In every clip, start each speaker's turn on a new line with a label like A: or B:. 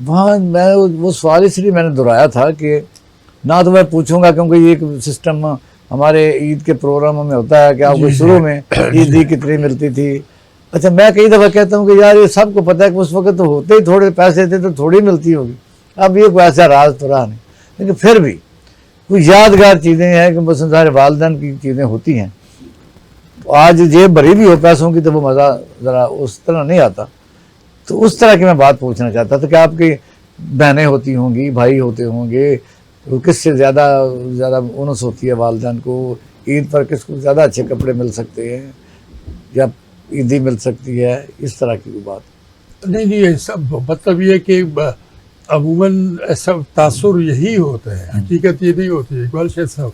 A: وہاں میں وہ سوال اس لیے میں نے دہرایا تھا کہ نہ تو میں پوچھوں گا کیونکہ یہ ایک سسٹم ہمارے عید کے پروگراموں میں ہوتا ہے کہ آپ کو شروع میں عیدی کتنی ملتی تھی. اچھا میں کئی دفعہ کہتا ہوں کہ یار یہ سب کو پتہ ہے کہ اس وقت تو ہوتے ہی تھوڑے پیسے تھے تو تھوڑی ملتی ہوگی. اب یہ کوئی ایسا راز تو رہا نہیں، لیکن پھر بھی کوئی یادگار چیزیں ہیں کہ بس ہمارے والدین کی چیزیں ہوتی ہیں. آج جیب بھری بھی ہو پیسوں کی تو وہ مزہ ذرا اس طرح نہیں آتا. تو اس طرح کی میں بات پوچھنا چاہتا تھا کہ آپ کی بہنیں ہوتی ہوں گی، بھائی ہوتے ہوں گے، کس سے زیادہ انس ہوتی ہے والدین کو؟ عید پر کس کو زیادہ اچھے کپڑے مل سکتے ہیں یا عیدی مل سکتی ہے؟ اس طرح کی کوئی بات
B: نہیں ایسا مطلب یہ کہ عموماً ایسا تاثر یہی ہوتا ہے، حقیقت یہ نہیں ہوتی ہے اقبال شیخ صاحب.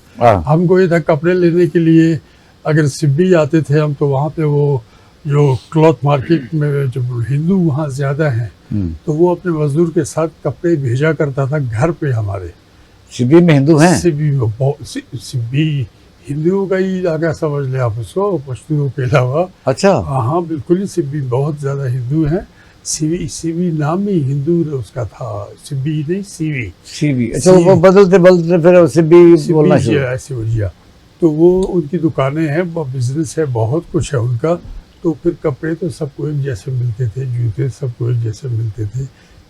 B: ہم کو یہ تھا کپڑے لینے کے لیے اگر سبی آتے تھے ہم تو وہاں پہ وہ جو کلوتھ مارکیٹ میں جو ہندو وہاں زیادہ ہیں تو وہ اپنے مزدور کے ساتھ کپڑے بھیجا کرتا تھا گھر پہ ہمارے.
A: شبی میں ہندو ہیں؟
B: سبی ہندوؤں کا ہی علاقہ سمجھ لیں آپ اس کو، پشتوؤں کے علاوہ.
A: اچھا
B: ہاں بالکل ہی سبی بہت زیادہ ہندو ہیں. سیوی نام ہی ہندو اس کا تھا، سبی نہیں سیوی.
A: سیوی اچھا وہ بدلتے پھر سبی بولنا شروع.
B: ایسے ہو گیا تو وہ ان کی دکانیں ہیں، بزنس ہے، بہت کچھ ہے ان کا. تو پھر کپڑے تو سب کو ایک جیسے ملتے تھے، جوتے سب کو ایک جیسے ملتے تھے،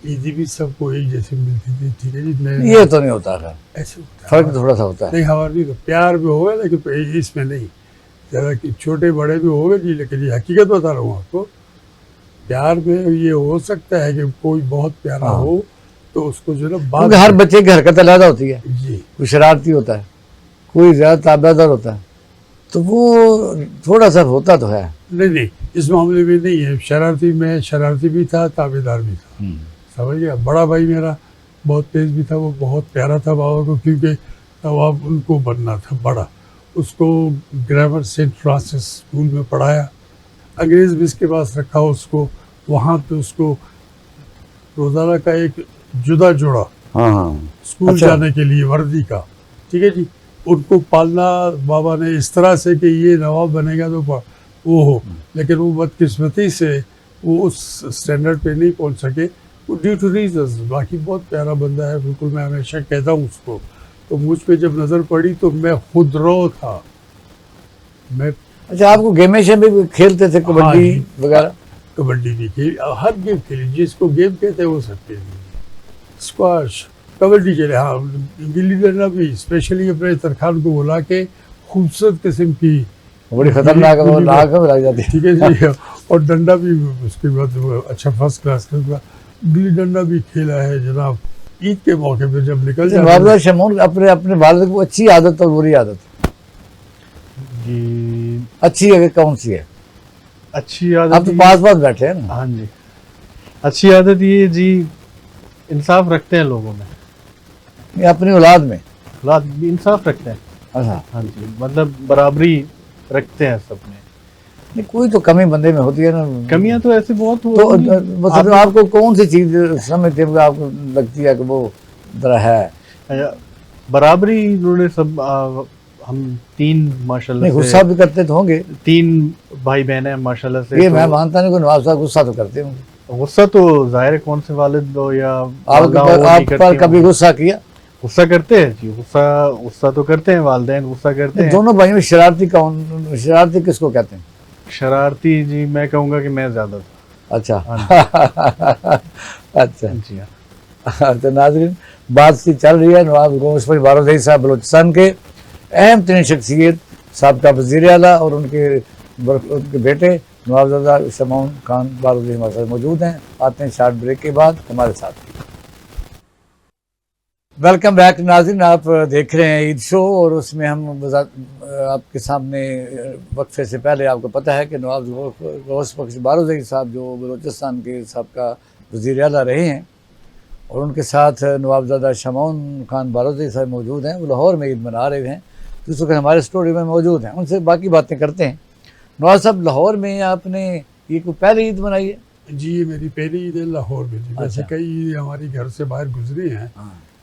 B: عیدی بھی سب کو ایک جیسے ملتی تھی. ٹھیک ہے جی،
A: یہ تو نہیں ہوتا ہے،
B: ایسے ہوتا ہے
A: فرق تھوڑا سا ہوتا ہے.
B: نہیں ہمارے تو پیار بھی ہوگا لیکن اس میں نہیں زیادہ کہ چھوٹے بڑے بھی ہوگے جی، لیکن یہ حقیقت بتا رہا ہوں آپ کو. پیار میں یہ ہو سکتا ہے کہ کوئی بہت پیارا ہو تو اس کو جو ہے نا
A: ہر بچے کی حرکت علیحدہ ہوتی ہے.
B: جی
A: کوئی شرارتی ہوتا ہے، کوئی زیادہ تابع دار ہوتا ہے، تو وہ تھوڑا سا ہوتا تو ہے.
B: نہیں اس معاملے میں نہیں ہے. شرارتی بھی تھا، تابع دار بھی تھا. سمجھ گیا. بڑا بھائی میرا بہت تیز بھی تھا، وہ بہت پیارا تھا بابا کو، کیونکہ نواب ان کو بننا تھا بڑا. اس کو گرامر سینٹ فرانسس اسکول میں پڑھایا، انگریز بھی اس کے پاس رکھا اس کو. وہاں پہ اس کو روزانہ کا ایک جدا جوڑا اسکول جانے کے لیے وردی کا. ٹھیک ہے جی. ان کو پالنا بابا نے اس طرح سے کہ یہ نواب بنے گا تو وہ ہو، لیکن وہ بدقسمتی سے وہ اس اسٹینڈرڈ پہ نہیں پہنچ سکے ڈیو ٹو ریزنز. باقی بہت پیارا بندہ ہے بالکل، میں ہمیشہ کہتا ہوں اس کو. تو مجھ پہ جب نظر پڑی تو میں خود رو تھا. میں
A: اچھا آپ کو گیمیں بھی کھیلتے تھے، کبڈی وغیرہ؟
B: کبڈی بھی کھیلی، ہر گیم کھیلی جس کو گیم کہتے ہیں وہ سب کھیلی. اسکواش، کبڈی کھیلے، ہاں گلی ڈنڈا بھی. اسپیشلی اپنے ترخان کو بلا کے خوبصورت قسم کی
A: بڑی خطرناک لگ جاتی ہے.
B: ٹھیک ہے جی. اور ڈنڈا بھی اس کے بعد اچھا فرسٹ کلاس کا. گلی ڈنڈا بھی کھیلا ہے جناب. عید کے موقع پہ جب نکل
A: جاتا ہے. شمون اپنے والد کو اچھی عادت اور بری عادت
C: جی
A: اچھی ہے کون سی ہے؟
C: اچھی عادت
A: آپ تو پاس بیٹھے ہیں نا.
C: ہاں جی اچھی عادت یہ جی انصاف رکھتے ہیں لوگوں میں،
A: اپنی اولاد میں
C: انصاف رکھتے ہیں.
A: اچھا
C: ہاں جی مطلب برابری رکھتے ہیں سب میں.
A: کوئی تو کمی بندے میں ہوتی ہے نا.
C: کمیاں تو ایسے بہت
A: مطلب آپ کو کون سی چیز سمجھتے ہیں آپ کو لگتی ہے کہ وہ ذرا ہے؟
C: برابری انہوں نے سب. ہم 3 ماشاءاللہ سے
A: غصہ بھی کرتے تو ہوں گے.
C: 3 بھائی بہن ہیں ماشاءاللہ سے.
A: یہ میں مانتا نہیں کہ نواب صاحب غصہ تو کرتے ہوں گے.
C: غصہ تو ظاہر ہے کون سے والد ہو یا
A: آپ پر کبھی غصہ کیا؟
C: غصہ کرتے ہیں جی. غصہ تو کرتے ہیں، والدین غصہ کرتے ہیں.
A: دونوں بھائیوں میں شرارتی کس کو کہتے ہیں؟
C: شرارتی جی میں کہوں گا کہ میں زیادہ تھا.
A: اچھا اچھا
C: جی ہاں.
A: تو ناظرین بات سی چل رہی ہے نواب گوشت بارودی صاحب بلوچستان کے اہم ترین شخصیت سابقہ وزیر اعلیٰ اور ان کے بیٹے نواب زادہ شمعون خان بارودی ہمارے ساتھ موجود ہیں. آتے ہیں شارٹ بریک کے بعد ہمارے ساتھ. ویلکم بیک ناظرین، آپ دیکھ رہے ہیں عید شو اور اس میں ہم آپ کے سامنے وقفے سے پہلے آپ کو پتہ ہے کہ نواب غوث بخش بارودی صاحب جو بلوچستان کے سابقہ وزیر اعلیٰ رہے ہیں اور ان کے ساتھ نواب زادہ شمعون خان بارودی صاحب موجود ہیں. وہ لاہور میں عید منا رہے ہیں، جس وقت ہمارے اسٹوڈیو میں موجود ہیں. ان سے باقی باتیں کرتے ہیں. نواب صاحب لاہور میں آپ نے یہ کوئی پہلی عید منائی ہے؟
B: جی یہ میری پہلی عید ہے لاہور میں. جی ویسے کئی عیدیں ہماری گھر سے باہر گزری ہیں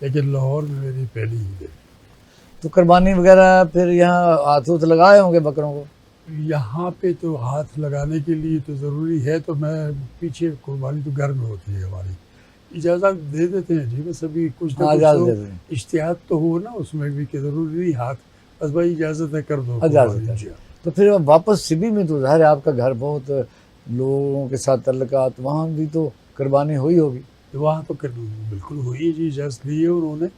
B: لیکن لاہور میں میری پہلی عید ہے.
A: تو قربانی وغیرہ پھر یہاں ہاتھ لگائے ہوں گے بکروں کو؟
B: یہاں پہ تو ہاتھ لگانے کے لیے تو ضروری ہے، تو میں پیچھے قربانی تو گھر میں ہوتی ہے ہماری. इजाज़त दे देते हैं जी, बस अभी कुछ ना
A: हाँ,
B: कुछ
A: इजाज़त
B: तो
A: दे देते हैं।
B: इज्तिहाद तो हो ना उसमें भी, कि ज़रूरी नहीं हाथ, बस भाई इजाज़त है कर दो
A: इजाज़त
B: कुर्बानी
A: है।
B: जी।
A: तो फिर अब वापस सिबी में तो ज़ाहिर है आपका घर बहुत लोगों के साथ तल्लुकात, वहाँ भी तो कुर्बानी हुई होगी।
B: तो वहाँ तो बिल्कुल हुई है जी, इजाज़त ली है उन्होंने,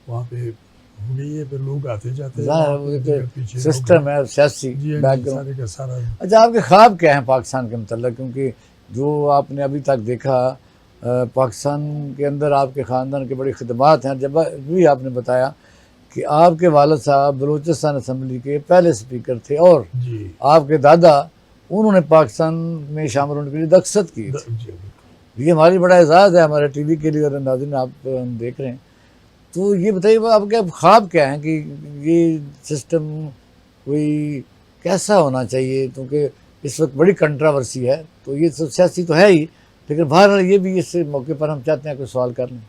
B: वहाँ पे हो गई है, फिर लोग आते जाते हैं
A: ज़ाहिर है
B: वहाँ
A: वो
B: पे, जगह
A: एक
B: पीछे लोग
A: सिस्टम
B: हैं।
A: है सियासी
B: जी हाँ जी,
A: बैकग्राउंड।
B: सारे का सारा।
A: अच्छा, आपके ख्वाब क्या हैं पाकिस्तान के मतलब? क्योंकि जो आपने अभी तक देखा पाकिस्तान के अंदर आपके ख़ानदान की बड़ी खिदमात हैं। जब भी आपने बताया कि आपके वालिद साहब बलूचिस्तान असम्बली के पहले स्पीकर थे और
B: जी
A: आपके दादा उन्होंने पाकिस्तान में शामिल होने के लिए दस्तखत किए थे।
B: जी बिल्कुल।
A: ये हमारी बड़ा एजाज़ है हमारे टीवी के लिए, और नाज़रीन आप हम देख रहे हैं। तो ये बताइए आपके ख्वाब क्या हैं कि ये सिस्टम कोई कैसा होना चाहिए? क्योंकि इस वक्त बड़ी कंट्रावर्सी है, तो ये तो सियासी तो है ही, लेकिन बहरहाल ये भी इस मौके पर हम चाहते हैं कोई सवाल कर लें।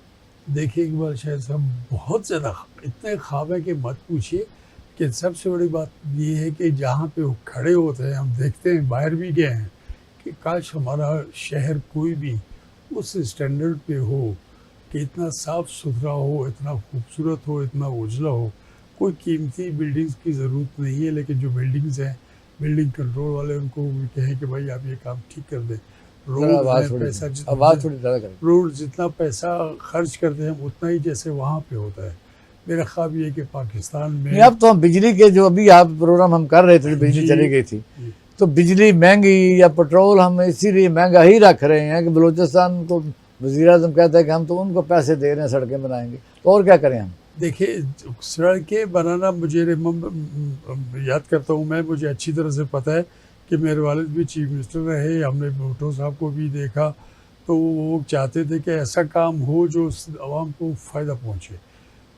B: देखिए इकबाल शायद साहब, बहुत ज़्यादा इतने ख्वाब है कि मत पूछिए। कि सबसे बड़ी बात ये है कि जहाँ पे वो खड़े होते हैं, हम देखते हैं, बाहर भी गए हैं, कि काश हमारा शहर कोई भी उस स्टैंडर्ड पे हो कि इतना साफ़ सुथरा हो, इतना खूबसूरत हो, इतना उजला हो। कोई कीमती बिल्डिंग्स की ज़रूरत नहीं है, लेकिन जो बिल्डिंग्स हैं, बिल्डिंग कंट्रोल वाले उनको भी कहें कि भाई आप ये काम ठीक कर दें।
A: ज़रा आवाज़
B: रोड
A: थोड़ी
B: पैसा
A: आवाज़ थोड़ी ज़्यादा करें।
B: रोड जितना पैसा खर्च करते हैं उतना ही जैसे वहाँ पे होता है। मेरा ख्वाब ये है कि पाकिस्तान में
A: नहीं, अब तो हम बिजली के जो अभी आप प्रोग्राम हम कर रहे थे, बिजली
B: जी,
A: चली गई थी,
B: जी।
A: तो बिजली महंगी या पेट्रोल हम इसीलिए महंगा ही रख रहे हैं कि बलूचिस्तान को वज़ीर आज़म कहता है कि हम तो उनको पैसे दे रहे हैं, सड़कें बनाएंगे, तो और क्या करें हम?
B: देखिए सड़कें बनाना मुझे याद करता हूँ मैं, मुझे अच्छी तरह से पता है कि मेरे वालिद भी चीफ मिनिस्टर रहे, हमने भुट्टो साहब को भी देखा, तो वो चाहते थे कि ऐसा काम हो जो आवाम को फ़ायदा पहुँचे,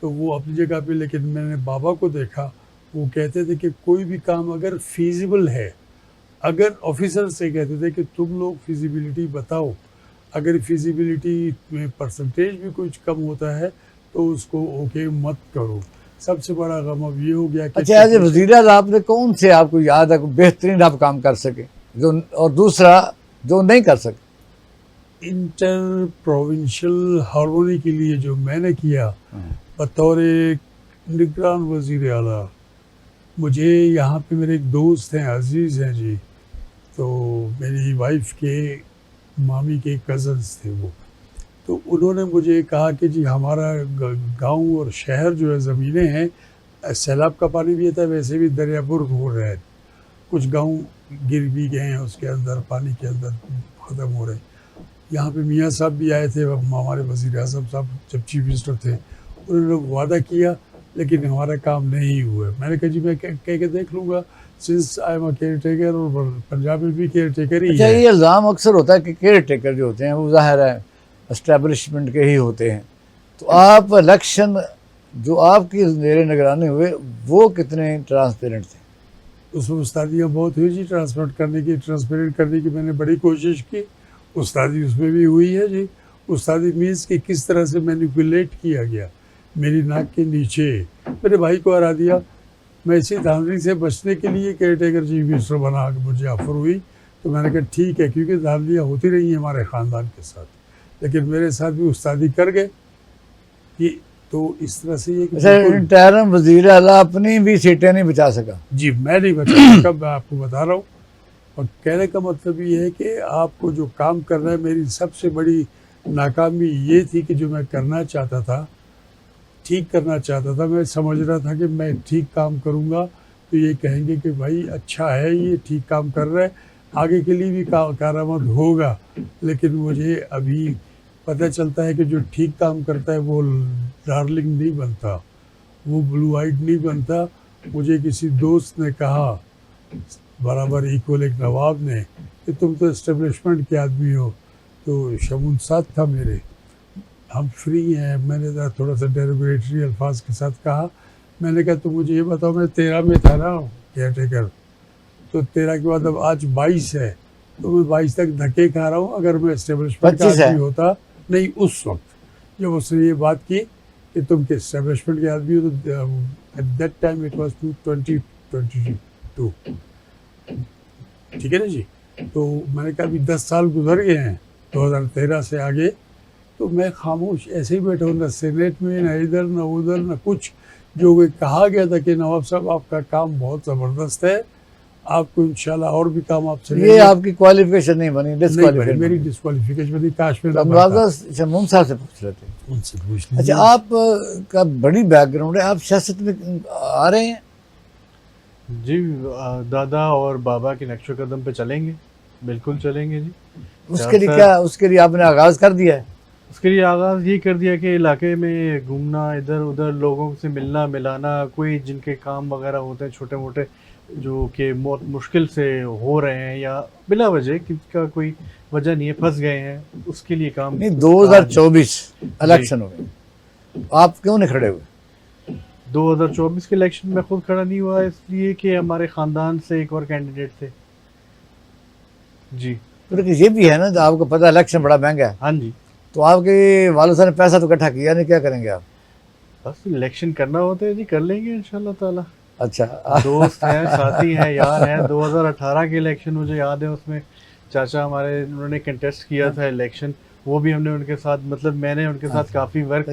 B: तो वो अपनी जगह पे। लेकिन मैंने बाबा को देखा, वो कहते थे कि कोई भी काम अगर फीजिबल है, अगर ऑफिसर से कहते थे कि तुम लोग फिजिबिलिटी बताओ, अगर फिजिबिलिटी में परसेंटेज भी कुछ कम होता है तो उसको ओके मत करो। सबसे बड़ा गम अब ये हो गया कि
A: अच्छा, एज ए वज़ीर आज़म आपने कौन से आपको याद है बेहतरीन आप काम कर सके जो, और दूसरा जो नहीं कर सके?
B: इंटर प्रोविंशियल हार्मोनी के लिए जो मैंने किया बतौर निगरान वज़ीर आला, मुझे यहाँ पे मेरे एक दोस्त हैं, अजीज़ हैं जी, तो मेरी वाइफ के मामी के कज़न्स थे वो, तो उन्होंने मुझे कहा कि जी हमारा गांव और शहर जो है ज़मीनें हैं, सैलाब का पानी भी आता है, वैसे भी दरिया बुर्ग हो रहा है, कुछ गांव गिर भी गए हैं उसके अंदर, पानी के अंदर ख़त्म हो रहे हैं। यहाँ पे मियाँ साहब भी आए थे, हमारे वज़ीर आज़म साहब जब चीफ मिनिस्टर थे, उन्होंने वादा किया लेकिन हमारा काम नहीं हुआ। मैंने कहा जी मैं कह के देख लूँगा, since I am a care taker, और पंजाब में भी केयर टेकर ही
A: अच्छा,
B: है।
A: ये इल्ज़ाम अक्सर होता है कि केयर टेकर जो होते हैं वो ज़ाहिर है एस्टेब्लिशमेंट के ही होते हैं, तो आप इलेक्शन जो आपकी ज़ेरे निगरानी हुए वो कितने ट्रांसपेरेंट थे?
B: उसमें उस्तादियाँ बहुत हुई जी, ट्रांसपेरेंट करने की मैंने बड़ी कोशिश की, उस्तादी उसमें भी हुई है जी। उस्तादी मीन्स कि किस तरह से मैनिपुलेट किया गया, मेरी नाक के नीचे मेरे भाई को हरा दिया। मैं इसी धांधली से बचने के लिए केयर टेकर चीफ मिनिस्टर बना के मुझे ऑफर हुई, तो मैंने कहा ठीक है, क्योंकि धांधलियाँ होती रही हैं हमारे ख़ानदान के साथ, लेकिन मेरे साथ भी उस्तादी कर गए कि तो इस तरह से ये कि
A: अच्छा, इंटरिम वज़ीर आला अपनी भी सीटें नहीं बचा सका?
B: जी मैं नहीं बचा सका, मैं आपको बता रहा हूँ। और कहने का मतलब ये है कि आपको जो काम करना है, मेरी सबसे बड़ी नाकामी ये थी कि जो मैं करना चाहता था, ठीक करना चाहता था, मैं समझ रहा था कि मैं ठीक काम करूँगा तो ये कहेंगे कि भाई अच्छा है, ये ठीक काम कर रहा है, आगे के लिए भी कारामद होगा। लेकिन मुझे अभी पता चलता है कि जो ठीक काम करता है वो डार्लिंग नहीं बनता, वो ब्लू आइड नहीं बनता। मुझे किसी दोस्त ने कहा, बराबर इक्वल एक नवाब ने, कि तुम तो एस्टेब्लिशमेंट के आदमी हो, तो शमून साथ था मेरे, हम फ्री हैं। मैंने थोड़ा सा डेरिवेटरी अल्फाज के साथ कहा, मैंने कहा तो मुझे ये बताओ, मैं 13 में था ना केयर टेकर, तो 13 के बाद अब आज 22 है, तो मैं 22 तक धक्के खा रहा हूँ। अगर मैं एस्टेब्लिशमेंट का आदमी होता, नहीं उस वक्त जब उसने ये बात की कि तुम के एस्टेब्लिशमेंट के आदमी हो, तो at that time it was 2022, ठीक है ना जी। तो मैंने कहा अभी 10 साल गुजर गए हैं 2013 से आगे, तो मैं खामोश ऐसे ही बैठा हूँ, ना सेनेट में, ना इधर ना उधर, ना कुछ। जो कि कहा गया था कि नवाब साहब आपका काम बहुत ज़बरदस्त है, आपको इंशाल्लाह और भी काम आपसे
A: ये
B: लेंगे।
A: आपकी क्वालिफिकेशन नहीं बनी,
B: नहीं बनी,
A: डिस्क्वालीफाई
B: मेरी डिस्क्वालिफिकेशन बनी, काश में
A: मुआवजा शमूम साहब से पूछ रहे थे।
B: उनसे पूछ
A: अच्छा,
B: लीजिए।
A: आप का बड़ी बैकग्राउंड है, आप सियासत में आ रहे हैं?
C: जी दादा और बाबा के नक्शे कदम पे चलेंगे, बिल्कुल चलेंगे जी।
A: उसके लिए
C: सियासत-
A: क्या, उसके लिए आपने आगाज कर दिया है?
C: उसके लिए आगाज़ ये कर दिया कि इलाके में घूमना, इधर उधर लोगों से मिलना मिलाना, कोई जिनके काम वगैरह होते हैं छोटे मोटे जो कि बहुत मुश्किल से हो रहे हैं या बिला वजह किसका कोई वजह नहीं है, फंस गए हैं, उसके लिए काम।
A: नहीं, 2024 इलेक्शन हो गए, आप क्यों नहीं खड़े हुए?
C: 2024 के इलेक्शन में खुद खड़ा नहीं हुआ इसलिए कि हमारे ख़ानदान से एक और कैंडिडेट थे जी।
A: तो लेकिन ये भी है ना, तो आपको पता है इलेक्शन बड़ा महंगा है,
C: हाँ जी,
A: तो आपके वालिद साहब ने पैसा तो इकट्ठा किया नहीं, क्या करेंगे आप?
C: बस इलेक्शन करना होता है जी, कर लेंगे इंशाल्लाह ताला।
A: अच्छा,
C: दोस्त हैं, साथी हैं, यार हैं। 2018 के इलेक्शन मुझे याद है, उसमें चाचा हमारे, उन्होंने कंटेस्ट किया था इलेक्शन, वो भी हमने उनके साथ, मतलब मैंने उनके साथ काफ़ी वर्क